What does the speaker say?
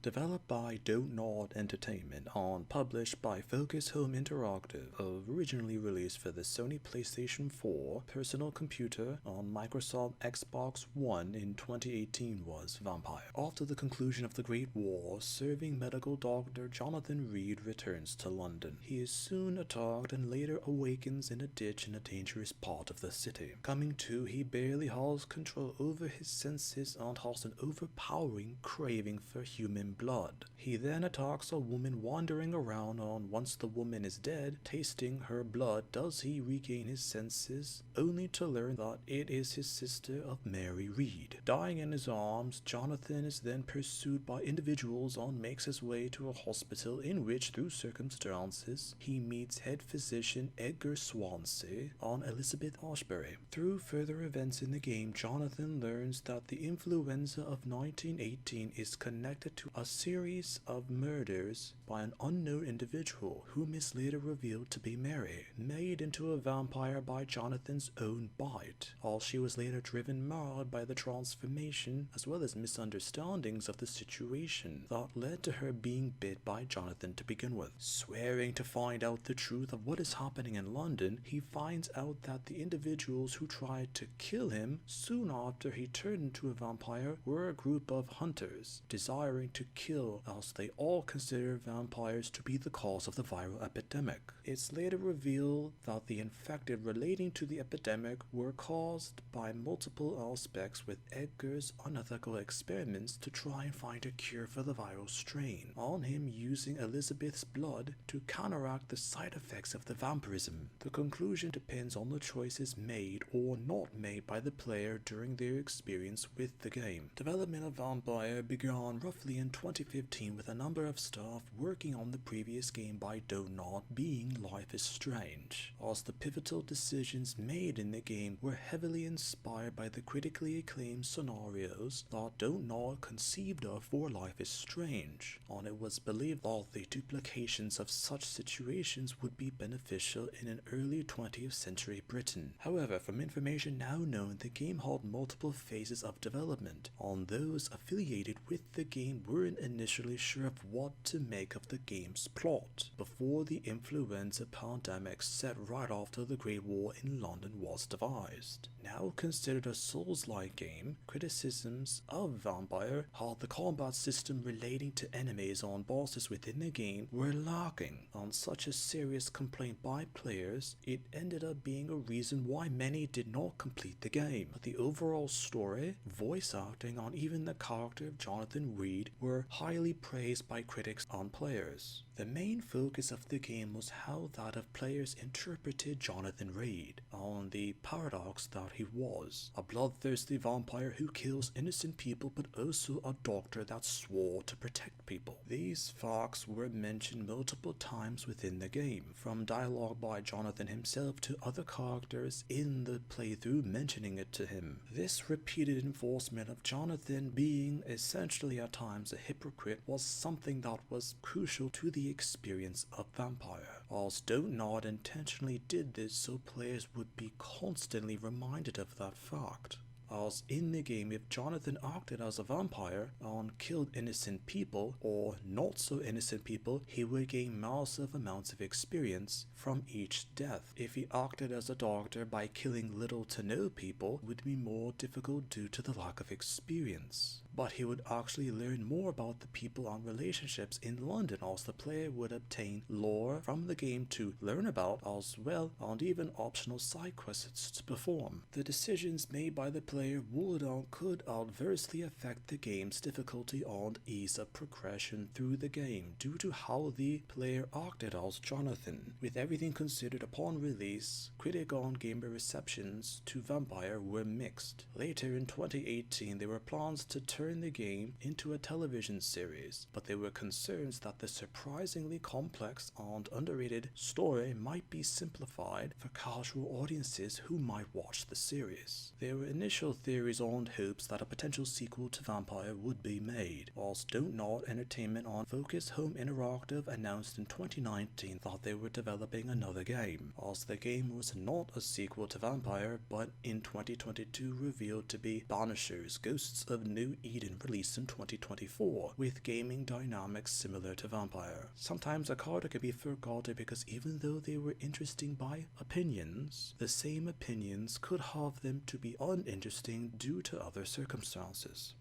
Developed by Don't Nod Entertainment and published by Focus Home Interactive, originally released for the Sony PlayStation 4 personal computer on Microsoft Xbox One in 2018, was Vampyr. After the conclusion of the Great War, serving medical doctor Jonathan Reid returns to London. He is soon attacked and later awakens in a ditch in a dangerous part of the city. Coming to, he barely has control over his senses and has an overpowering craving for human blood. He then attacks a woman wandering around, and once the woman is dead, tasting her blood, does he regain his senses, only to learn that it is his sister of Mary Reid. Dying in his arms, Jonathan is then pursued by individuals and makes his way to a hospital in which, through circumstances, he meets head physician Edgar Swansea and Elizabeth Ashbury. Through further events in the game, Jonathan learns that the influenza of 1918 is connected to a series of murders by an unknown individual, whom is later revealed to be Mary, made into a vampire by Jonathan's own bite, while she was later driven mad by the transformation as well as misunderstandings of the situation that led to her being bit by Jonathan to begin with. Swearing to find out the truth of what is happening in London, he finds out that the individuals who tried to kill him soon after he turned into a vampire were a group of hunters, desiring to kill, as they all consider vampires to be the cause of the viral epidemic. It's later revealed that the infected relating to the epidemic were caused by multiple aspects, with Edgar's unethical experiments to try and find a cure for the viral strain, on him using Elizabeth's blood to counteract the side effects of the vampirism. The conclusion depends on the choices made or not made by the player during their experience with the game. Development of Vampyr began roughly in 2015, with a number of staff working on the previous game by Don't Nod being Life is Strange, as the pivotal decisions made in the game were heavily inspired by the critically acclaimed scenarios that Don't Nod conceived of for Life is Strange, and it was believed that the duplications of such situations would be beneficial in an early 20th century Britain. However, from information now known, the game had multiple phases of development, and those affiliated with the game weren't initially sure of what to make of the game's plot before the influenza pandemic set right after the Great War in London was devised. Now considered a Souls-like game, criticisms of Vampyr how the combat system relating to enemies and bosses within the game were lacking, and such a serious complaint by players, it ended up being a reason why many did not complete the game. But the overall story, voice acting, and even the character of Jonathan Reid were highly praised by critics and players. The main focus of the game was how that of players interpreted Jonathan Reid, and the paradox that he was a bloodthirsty vampire who kills innocent people, but also a doctor that swore to protect people. These facts were mentioned multiple times within the game, from dialogue by Jonathan himself to other characters in the playthrough mentioning it to him. This repeated enforcement of Jonathan being essentially at times a hypocrite was something that was crucial to the experience of Vampyr, as Don't Nod intentionally did this so players would be constantly reminded of that fact. As in the game, if Jonathan acted as a vampire and killed innocent people, or not so innocent people, he would gain massive amounts of experience from each death. If he acted as a doctor by killing little to no people, it would be more difficult due to the lack of experience. But he would actually learn more about the people and relationships in London, as the player would obtain lore from the game to learn about, as well, and even optional side quests to perform. The decisions made by the player would and could adversely affect the game's difficulty and ease of progression through the game due to how the player acted as Jonathan. With everything considered upon release, critic and gamer receptions to Vampyr were mixed. Later in 2018, there were plans to turn the game into a television series, but there were concerns that the surprisingly complex and underrated story might be simplified for casual audiences who might watch the series. There were initial theories and hopes that a potential sequel to Vampyr would be made, whilst Don't Nod Entertainment on Focus Home Interactive announced in 2019 that they were developing another game, as the game was not a sequel to Vampyr, but in 2022 revealed to be Banishers: Ghosts of New Eden released in 2024, with gaming dynamics similar to Vampyr. Sometimes a card can be forgotten because even though they were interesting by opinions, the same opinions could have them to be uninteresting due to other circumstances.